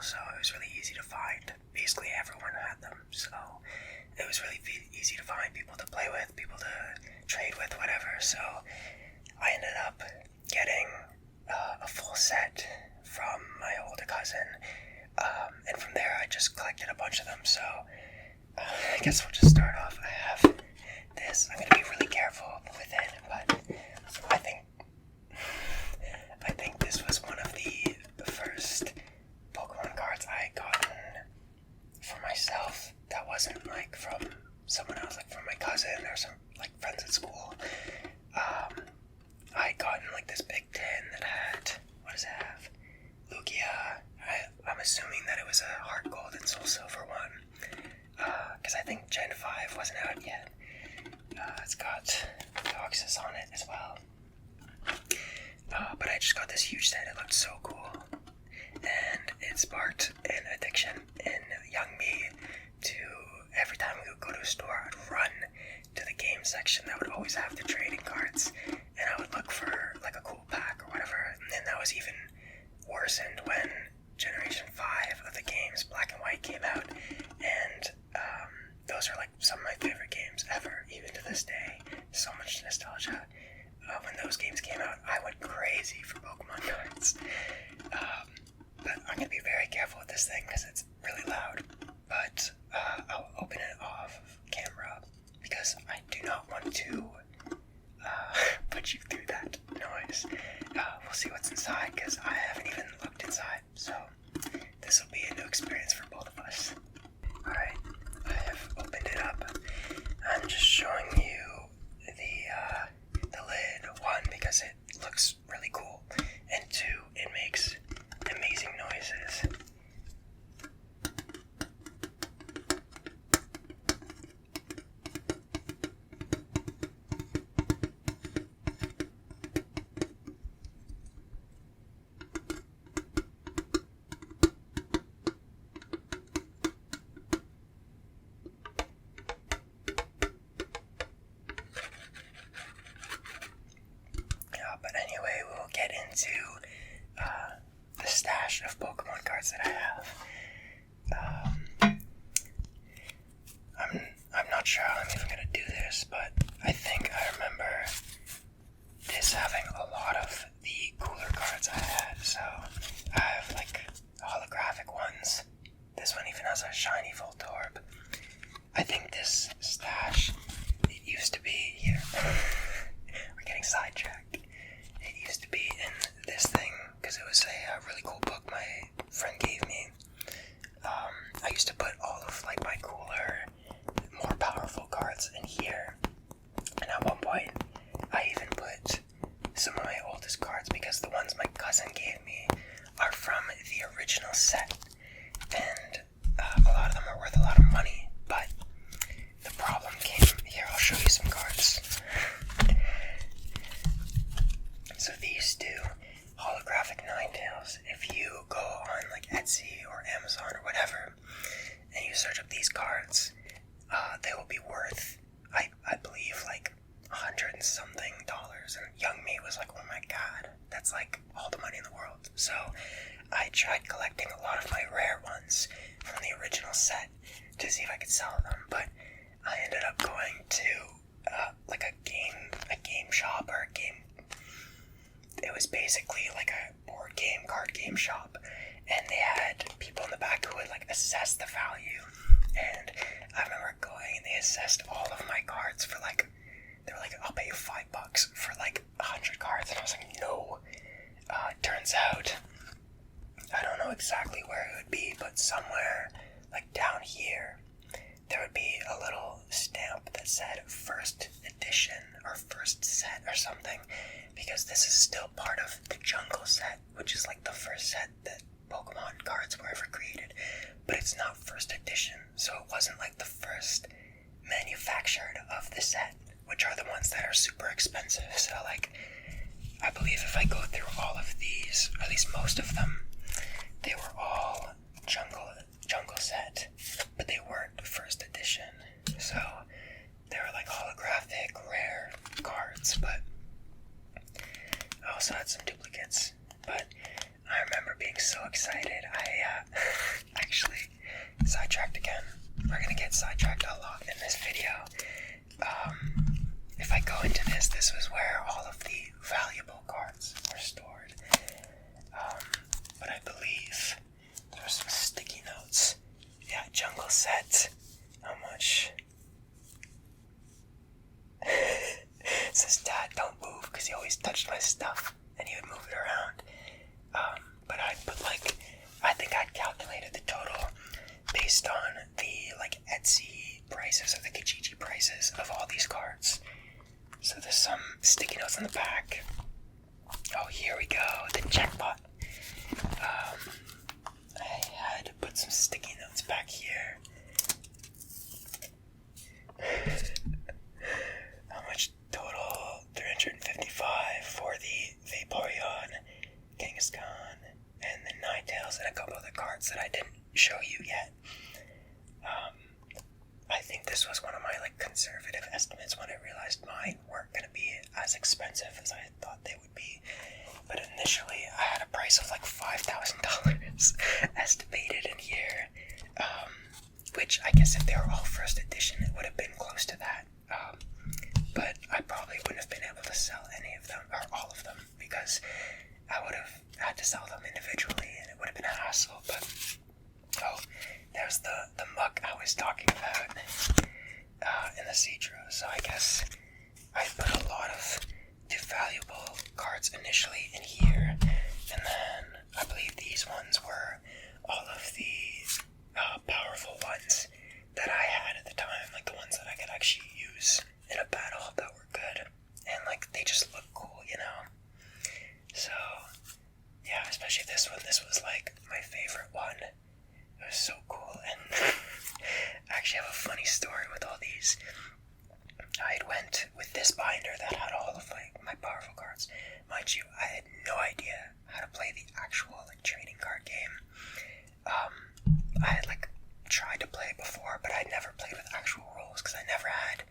so it was really easy to find. Basically everyone had them, so it was really easy to find people to play with, people to trade with, whatever. So I ended up getting a full set from my older cousin, and from there I just collected a bunch of them. So I guess we'll just start off. I have this. I'm gonna be really careful with it, but I think this was one of the first Pokemon cards I had gotten for myself. That wasn't like from someone else, like from my cousin or some like friends at school. I had gotten like this big tin that had, what does it have? Lugia. I'm assuming that it was a Heart Gold and Soul Silver one, because I think Gen 5 wasn't out yet. It's got Deoxys on it as well. But I just got this huge set. It looked so cool, and it sparked an addiction in young me to, every time we would go to a store, I'd run to the game section that would always have the trading cards, and I would look for like a cool pack or whatever. And then that was even worsened when Generation 5 of the games, Black and White, came out, and those are like some of my favorite games ever, even to this day. So much nostalgia. When those games came out, I went crazy for Pokemon cards. But I'm going to be very careful with this thing because it's really loud. But I'll open it off camera because I do not want to put you through that noise. We'll see what's inside because I haven't even looked inside. So this will be a new experience for both of us. Alright, I have opened it up. I'm just showing you the lid, one, because it looks really cool, and two, it makes amazing noises. But anyway, we'll get into the stash of Pokemon cards that I have. I'm not sure how I'm even gonna do this, but I think I remember this having a lot of the cooler cards I had. So I have like holographic ones. This one even has a shiny Voltorb. I think this stash, it used to be here. We're getting sidetracked. It used to be in this thing because it was a really cool book my friend gave me. I used to put all of like my cooler, more powerful cards in here, and at one point I even put some of my oldest cards, because the ones my cousin gave me are from the original set, and a lot of them are worth a lot of money. But the problem came here. I'll show you some cards. So these two holographic Ninetales, if you go on like Etsy or Amazon or whatever, and you search up these cards, they will be worth, I believe, like $100 and something. And young me was like, oh my god, that's like all the money in the world. So I tried collecting a lot of my rare ones from the original set to see if I could sell them, but I ended up going to like a game shop, or a game. It was basically like a board game, card game shop, and they had people in the back who would like assess the value. And I remember going, and they assessed all of my cards for like, they were like, I'll pay you $5 for like 100 cards, and I was like, no. Turns out, I don't know exactly where it would be, but somewhere like down here, there would be a little stamp that said first edition or first set or something, because this is still part of the Jungle set, which is like the first set that Pokemon cards were ever created, but it's not first edition, so it wasn't like the first manufactured of the set, which are the ones that are super expensive. So like, I believe if I go through all of these, or at least most of them, they were all jungle set, but they weren't first edition. So they were like holographic, rare cards, but I also had some duplicates. But I remember being so excited. get sidetracked a lot in this video. If I go into this was where all of the valuable cards were stored. But I believe there were some sticky notes. Yeah, jungle set. How much? It says, Dad, don't move, because he always touched my stuff and he would move it around. But I'd put I think I'd calculated the total based on the Etsy prices or the Kijiji prices of all these cards. So there's some sticky notes on the back. Oh, here we go, the jackpot. I had to put some sticky notes back here. How much total? 355 for the Vaporeon, Kangaskhan, and the Ninetales, and a couple other cards that I didn't show you yet. I think this was one of my conservative estimates when I realized mine weren't going to be as expensive as I thought they would be. But initially, I had a price of $5,000 estimated in here, which I guess if they were all first edition, it would have been close to that. But I probably wouldn't have been able to sell any of them, or all of them, because I would have had to sell them individually, and it would have been a hassle. But there's the muck I was talking about in the Seadra. So I guess I put a lot of the valuable cards initially in here, and then I believe these ones were all of the powerful ones that I had at the time, the ones that I could actually use in a battle that were good, and they just look cool, So yeah, especially this one. This was my favorite one. It was so cool, and I actually have a funny story with all these. I went with this binder that had all of my powerful cards. Mind you, I had no idea how to play the actual trading card game. I had tried to play it before, but I'd never played with actual rules because I never had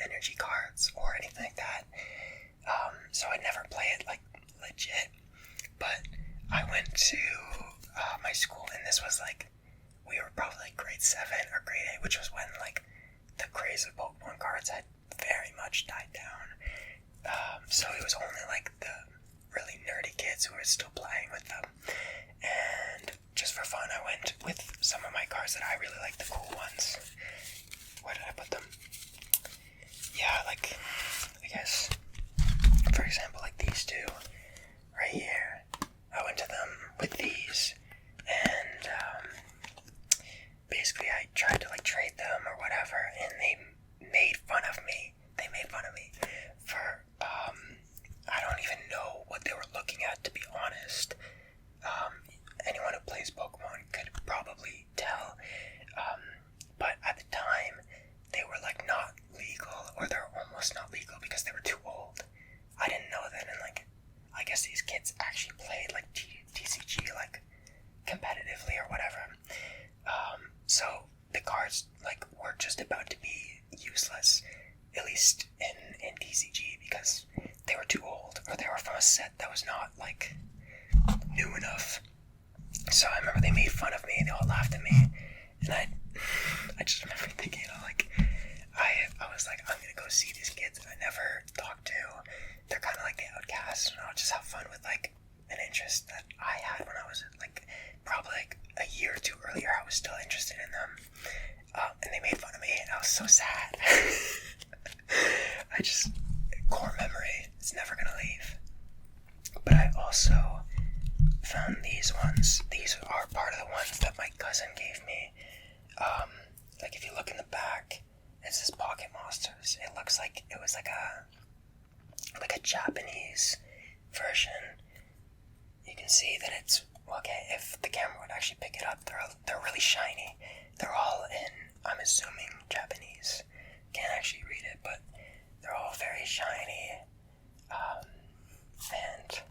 energy cards or anything like that. So I'd never play it legit. But I went to my school, and this was we were probably grade 7 or grade 8, which was when the craze of Pokemon cards had very much died down. So it was only the really nerdy kids who were still playing with them. And just for fun, I went with some of my cards that I really liked, the cool ones. Where did I put them? Yeah, I guess, for example, these two right here. I went to them with these, and basically I tried to trade them or whatever, and they made fun of me. They made fun of me for I don't even know what they were looking at, to be honest. Anyone who plays Pokemon could probably tell, but at the time they were not legal, or they're almost not legal because they were too old. I didn't know that, and I guess these kids actually played TCG competitively or whatever. So the cards were just about to be useless, at least in TCG, because they were too old, or they were from a set that was not new enough. So I remember they made fun of me, they all laughed at me, and I just remember thinking, I was I'm gonna go see these kids that I never talked to. They're kind of the outcasts, and I'll just have fun with an interest that I had when I was probably a year or two earlier. I was still interested in them, and they made fun of me, and I was so sad. Core memory, it's never gonna leave. But I also found these ones. These are part of the ones that my cousin gave me. If you look in the back, it says Pocket Monsters. It looks like it was a Japanese version. You can see that it's okay. If the camera would actually pick it up, they're really shiny. They're all in, I'm assuming, Japanese. Can't actually read it, but they're all very shiny. And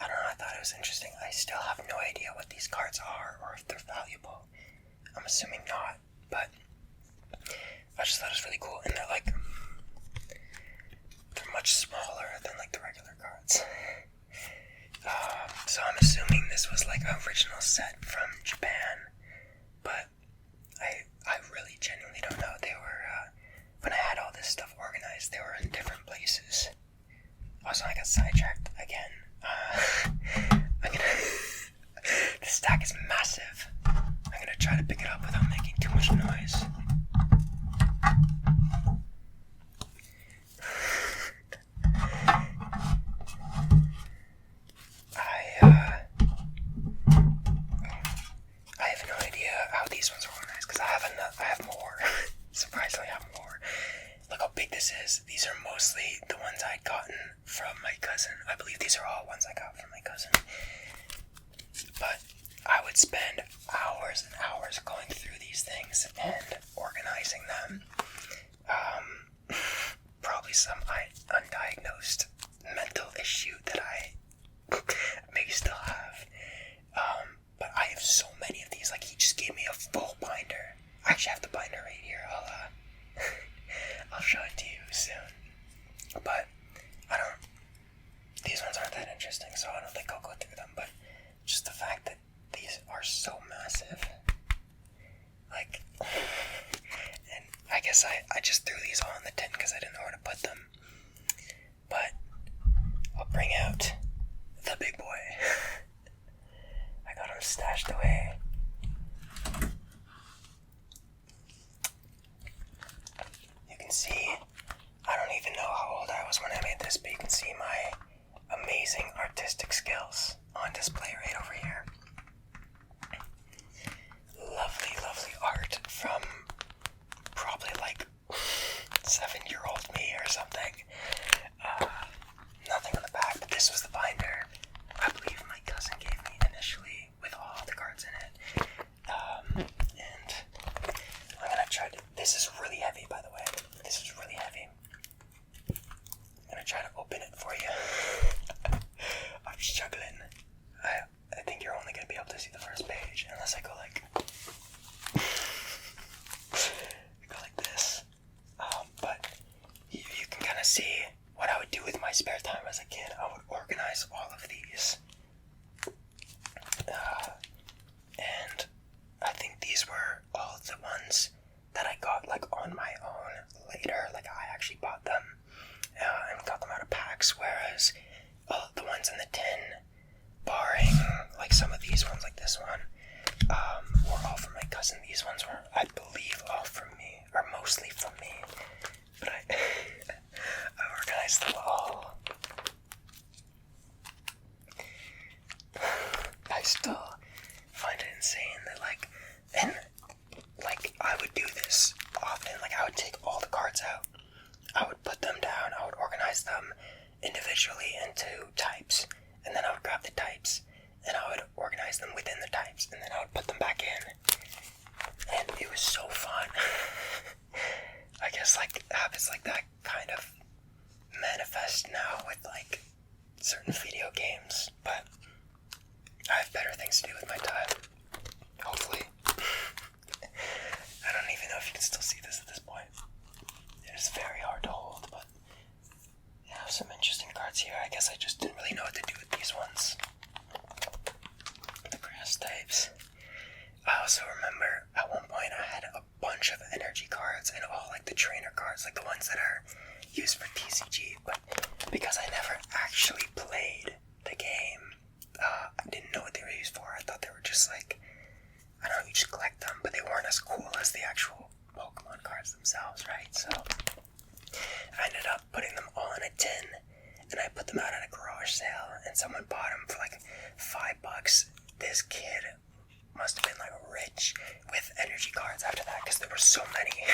I don't know, I thought it was interesting. I still have no idea what these cards are or if they're valuable. I'm assuming not, but I just thought it was really cool. And they're much smaller than the regular cards. So I'm assuming this was an original set from Japan, but I got sidetracked again. I'm gonna. This stack is massive. I'm gonna try to pick it up without making too much noise. I have no idea how these ones are organized because I have more. Surprisingly, I have more. Look how big this is. These are mostly the ones I'd gotten from my cousin. I believe these are all ones I got from my cousin. But I would spend hours and hours going through these things and organizing them. Probably some undiagnosed mental issue that I may still have. But I have so many of these. Like, he just gave me a full binder. I actually have the binder right here. I'll show it to you soon. But these ones aren't that interesting, so I don't think I'll go through them. But just the fact that these are so massive, like, and I guess I just threw these all in the tin because I didn't know where to put them. But I'll bring out the big boy. I got him stashed away. You can see, I don't even know how old I was when I made this, but you can see my amazing artistic skills on display right over here. Lovely, lovely art from probably like 7-year-old me or something. Nothing on the back, but this was the binder I believe my cousin gave me initially with all the cards in it. And I'm gonna try to, this is really heavy, by the way. This is really heavy. I'm gonna try to open it for you. I'm struggling. I think you're only gonna be able to see the first page unless I go like this. But you can kind of see what I would do with my spare time as a kid. I would organize all of these. And I think these were all the ones that I got like on my own later. Like, I actually bought them and got them out of packs, whereas the ones in the tin, barring like some of these ones like this one, were all from my cousin. These ones were, I believe, all from me, or mostly from me. But I organized them all. I still find it insane that I would do this often. Like, I would take all the cards out, I would put them down, I would organize them individually into types, and then I would grab the types and I would organize them within the types, and then I would put them back in. And it was so fun. I guess like habits like that kind of manifest now with like certain video games, but I have better things to do with my time. Hopefully. I don't even know if you can still see this at this point. It is very hard to hold, but I have some interesting cards here. I guess I just didn't really know what to do with these ones. The grass types. I also remember at one point I had a bunch of energy cards and all like the trainer cards, like the ones that are used for TCG, but because I never actually played the game, I didn't know what they were used for. I thought they were just like, I don't know, you just collect them, but they weren't as cool as the actual Pokemon cards themselves, right? So I ended up putting them all in a tin, and I put them out at a garage sale, and someone bought them for like $5. This kid must have been like rich with energy cards after that, because there were so many.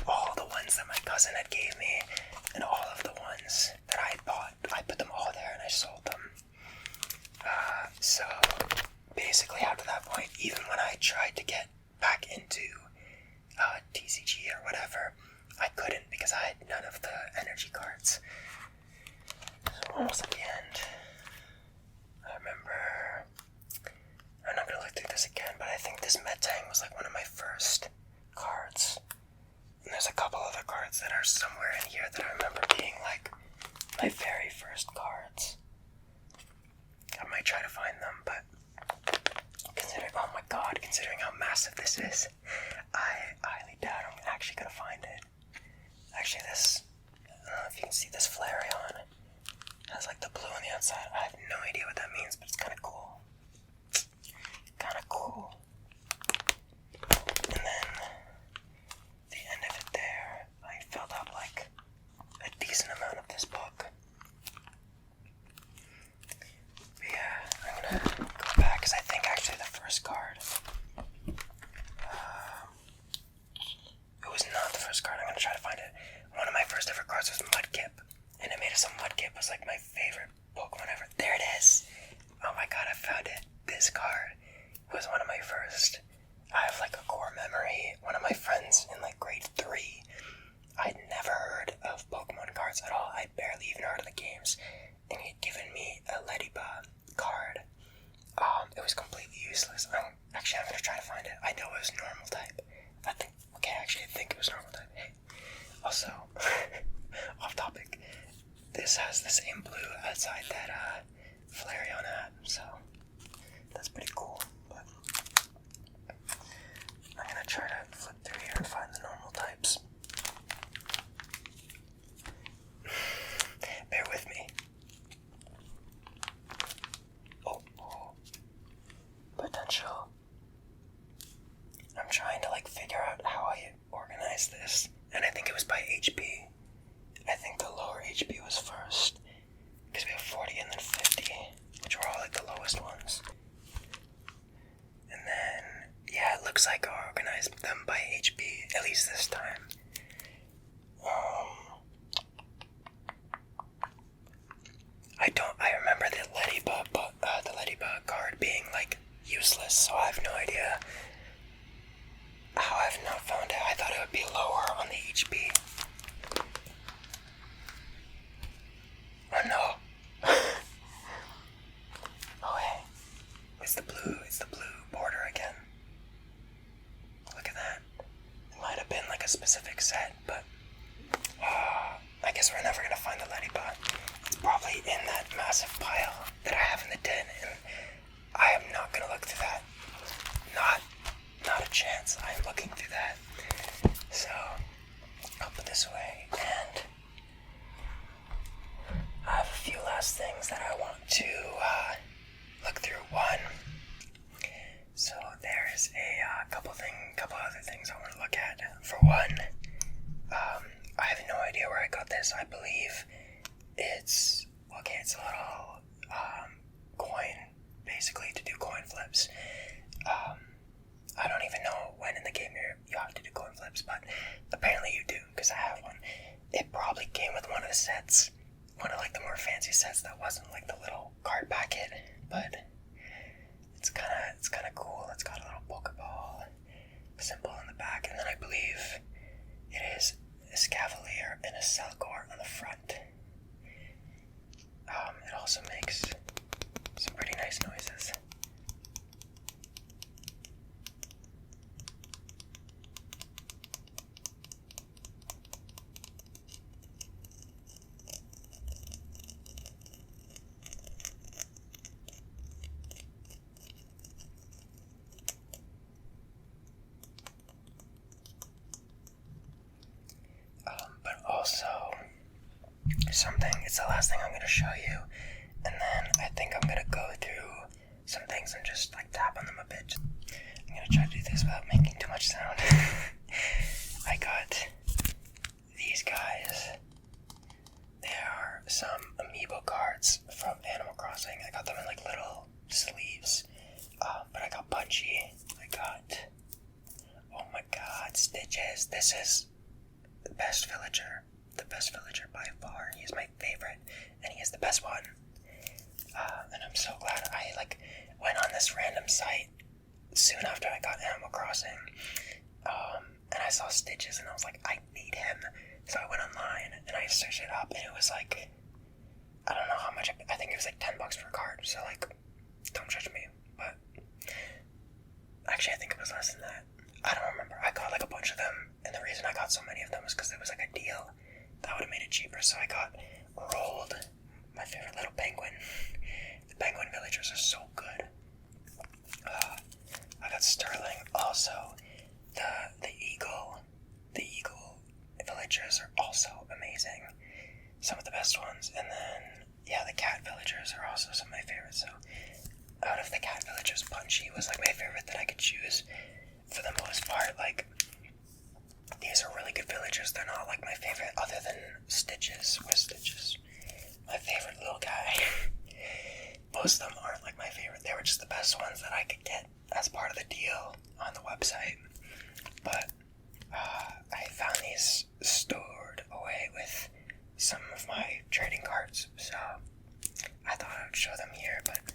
All the ones that my cousin had gave me, and all of the ones that I bought, I put them all there and I sold them. So basically after that point, even when I tried to get back into TCG or whatever, I couldn't because I had none of the energy cards. So almost at the end, I remember, I'm not going to look through this again, but I think this Metang was like one of my first cards. And there's a couple other cards that are somewhere in here that I remember being like my very first cards. I might try to find them, but oh my god, considering how massive this is, I highly doubt I'm actually going to find it. Actually, this, I don't know if you can see this Flareon. has like the blue on the outside. I have no idea what that means, but it's kind of cool. Kind of cool. And then the end of it there, I filled up like a decent amount of this book. But yeah, I'm gonna go back because I think actually the first card. It was not the first card. I'm gonna try to find it. One of my first ever cards was Mudkip, and it made it so Mudkip was like my favorite Pokemon ever. There it is. Oh my god, I found it. This card was one of my first. I have like a core memory. One of my friends in like grade 3, I'd never heard of Pokemon cards at all. I barely even heard of the games, and he had given me a Ladybug card. It was completely useless. I'm gonna try to find it. I know it was normal type. I think it was normal type. Hey, also, off topic. This has the same blue outside that Flareon had, so that's pretty cool. But I'm gonna try to flip through here and find the normal types. Bear with me. Oh, potential. I'm trying to like figure out how I organize this, and I think it was by HP. I think the lower HP was first, because we have 40 and then 50, which were all like the lowest ones. And then, yeah, it looks like I organized them by HP, at least this time. I remember the Ladybug card being like useless, so I have no idea how I've not found it. I thought it would be lower on the HP. Oh no. Oh hey. It's the blue border again. Look at that. It might have been like a specific set, but I guess we're never gonna find the Ladybug. It's probably in that massive pile that I have in the den, and I am not gonna look through that. Not a chance. I am looking through that. So I'll put this away, and I have a few last things that I want to look through. One, so there's a couple other things I want to look at. For one, I have no idea where I got this. I believe it's a little coin, basically, to do coin flips. I don't even know when in the game you have to do coin flips, but apparently you do, because I have one. It probably came with one of the sets, one of like the more fancy sets that wasn't like the little card packet, but it's kind of cool. It's got a little Pokeball symbol on the back, and then I believe it is a Scavalier and a Celcor on the front. It also makes some pretty nice noises. But also, it's the last thing I'm going to show you, and then I think I'm going to go through some things and just like tap on them a bit. I'm going to try to do this without making too much sound. I got these guys. They are some amiibo cards from Animal Crossing. I got them in like little sleeves, but I got Punchy. I got, oh my god, Stitches. This is the best villager by far. He is my favorite, and he is the best one. And I'm so glad I went on this random site soon after I got Animal Crossing, and I saw Stitches, and I was like, I need him. So I went online and I searched it up, and it was like, I don't know how much. I think it was like $10 per card. So don't judge me, but actually I think it was less than that. I don't remember. I got like a bunch of them, and the reason I got so many of them was because there was like a deal that would have made it cheaper. So I got Rolled, my favorite little penguin. The penguin villagers are so good. I got Sterling. Also, the eagle villagers are also amazing. Some of the best ones. And then, yeah, Villagers Punchy was like my favorite that I could choose for the most part. Like, these are really good villagers. They're not like my favorite other than Stitches. Where's Stitches? My favorite little guy. Most of them aren't like my favorite. They were just the best ones that I could get as part of the deal on the website. But I found these stored away with some of my trading cards, so I thought I would show them here. But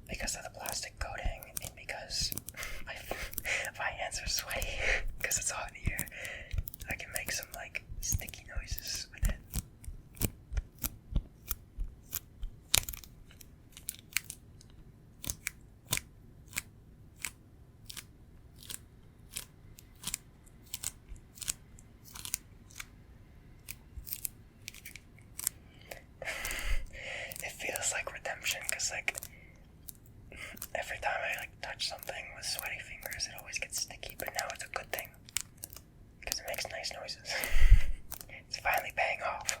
because of the plastic coating and because my hands are sweaty because it's hot in here, I can make some like sticky noises with it. It feels like redemption because like every time I like touch something with sweaty fingers, it always gets sticky. But now it's a good thing because it makes nice noises. It's finally paying off.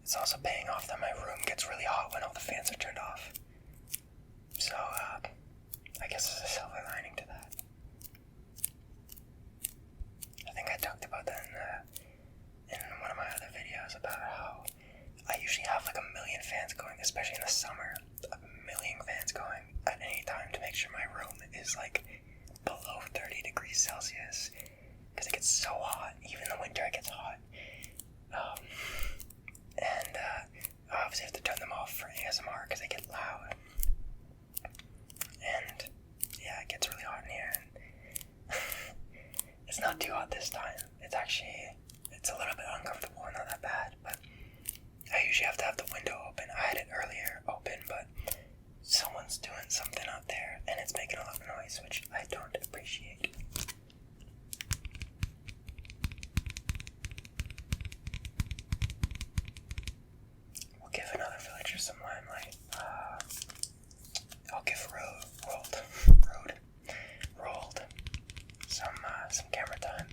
It's also paying off that my room gets really hot when all the fans are turned off. So, I guess there's a silver lining to that. I think I talked about that in one of my other videos about how I usually have like a million fans going, especially in the summer. A million fans going at any time to make sure my room is like below 30 degrees Celsius. Because it gets so hot. Even in the winter it gets hot. And I obviously have to turn them off for ASMR because they get loud. And yeah, it gets really hot in here. It's not too hot this time. It's a little bit uncomfortable and not that bad, but I usually have to have the window open. I had it earlier open, but someone's doing something out there and it's making a lot of noise, which I don't appreciate. We'll give another villager some limelight. I'll give Rolled some camera time.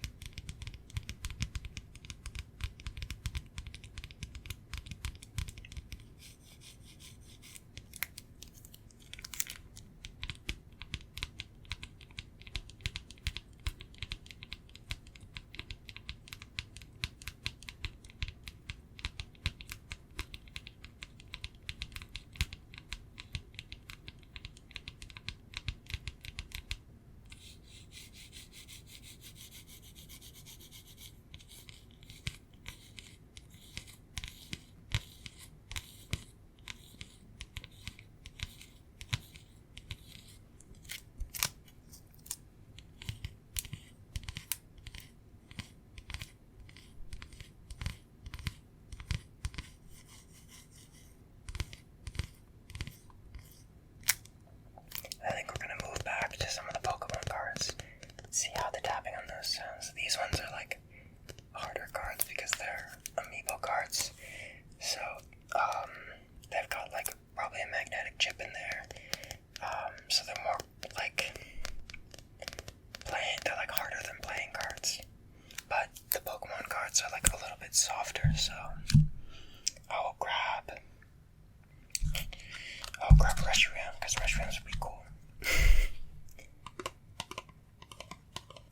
I think we're gonna move back to some of the Pokemon cards. See how the tapping on those sounds. These ones are like harder cards because they're amiibo cards. So, they've got like probably a magnetic chip in there. So they're more like they're like harder than playing cards. But the Pokemon cards are like a little bit softer, so I'll grab Reshiram because Reshiram's would be cool.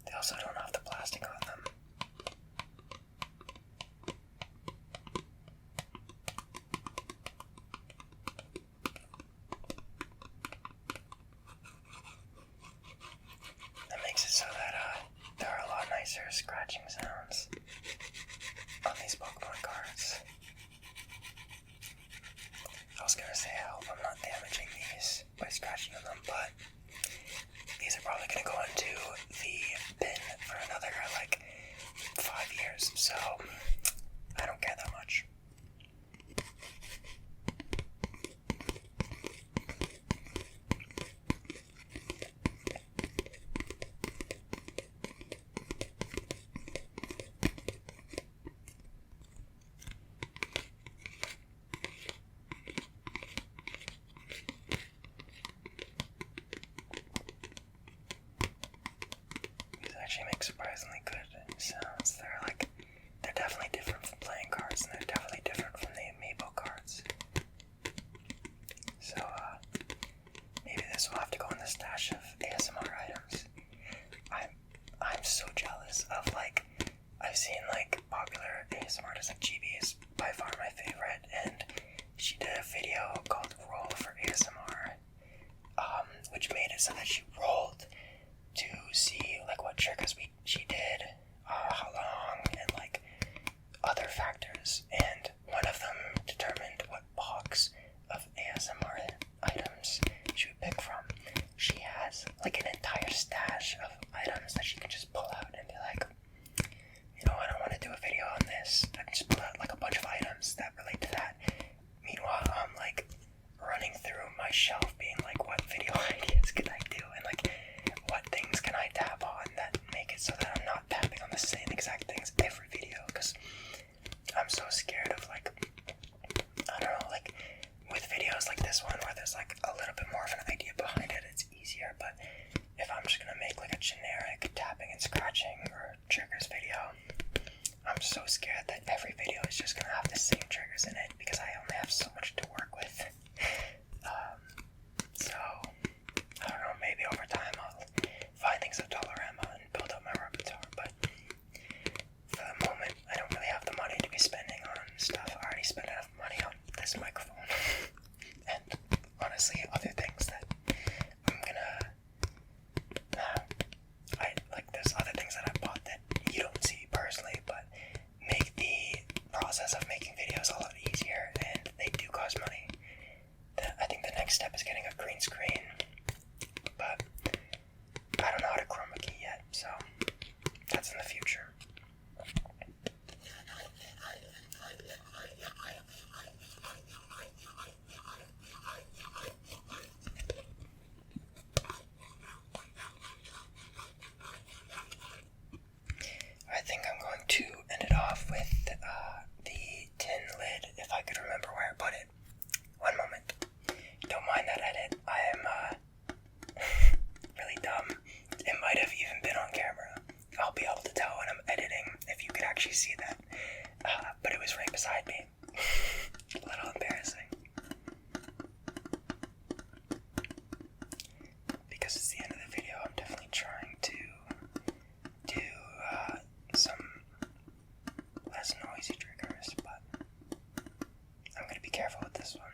They also don't have the plastic on them. That makes it so that there are a lot nicer scratching sounds on these Pokemon cards. I was gonna say I hope I'm not damaging these by scratching on them, but these are probably gonna go into the bin for another like 5 years, so I don't care that much. These actually make surprisingly good videos of like, I've seen like popular ASMR artists, like GB is by far my favorite, and she did a video called Roll for ASMR, which made it so that she rolled to see like what triggers she did, how long, and like other factors, and one of them determined what box of ASMR items she would pick from. She has like an entire stash of items that she can just pull out and be like, you know what, I want to do a video on this. I can just pull out like a bunch of items that relate to that. Meanwhile, I'm like running through my shelf being like, what video ideas can I do? And like, what things can I tap on that make it so that I'm not tapping on the same exact things every video? Because I'm so scared of like, I don't know, like with videos like this one where there's like a little bit more of an idea behind it, it's easier. But if I'm just gonna make like a generic tapping and scratching or triggers video, I'm so scared that every video is just gonna have the same triggers in it because I only have so much to work with. So I don't know, maybe over time I'll find things of Dollarama and build up my repertoire, but for the moment I don't really have the money to be spending on stuff. I already spent enough money on this microphone and honestly other things that I'm gonna there's other things that I bought that you don't see personally, but make the process of making videos a lot easier, and they do cost money. I think the next step is getting a green screen, but I don't know how to chroma key yet, so that's in the future. I think I'm going to end it off with the tin lid, if I could remember where I put it. One moment. Don't mind that edit. I am really dumb. It might have even been on camera. I'll be able to tell when I'm editing if you could actually see that. But it was right beside me. A little embarrassing. Because it's the end of the video, I'm definitely trying to do some less noisy triggers, but I'm going to be careful with this one.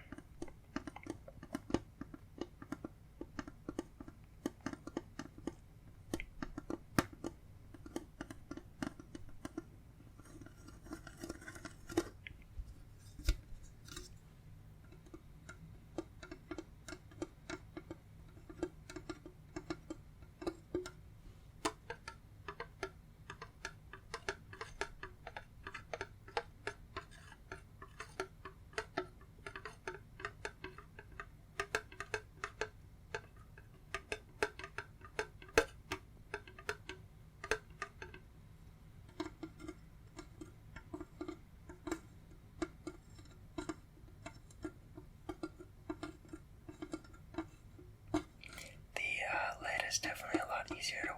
Lid is definitely a lot easier to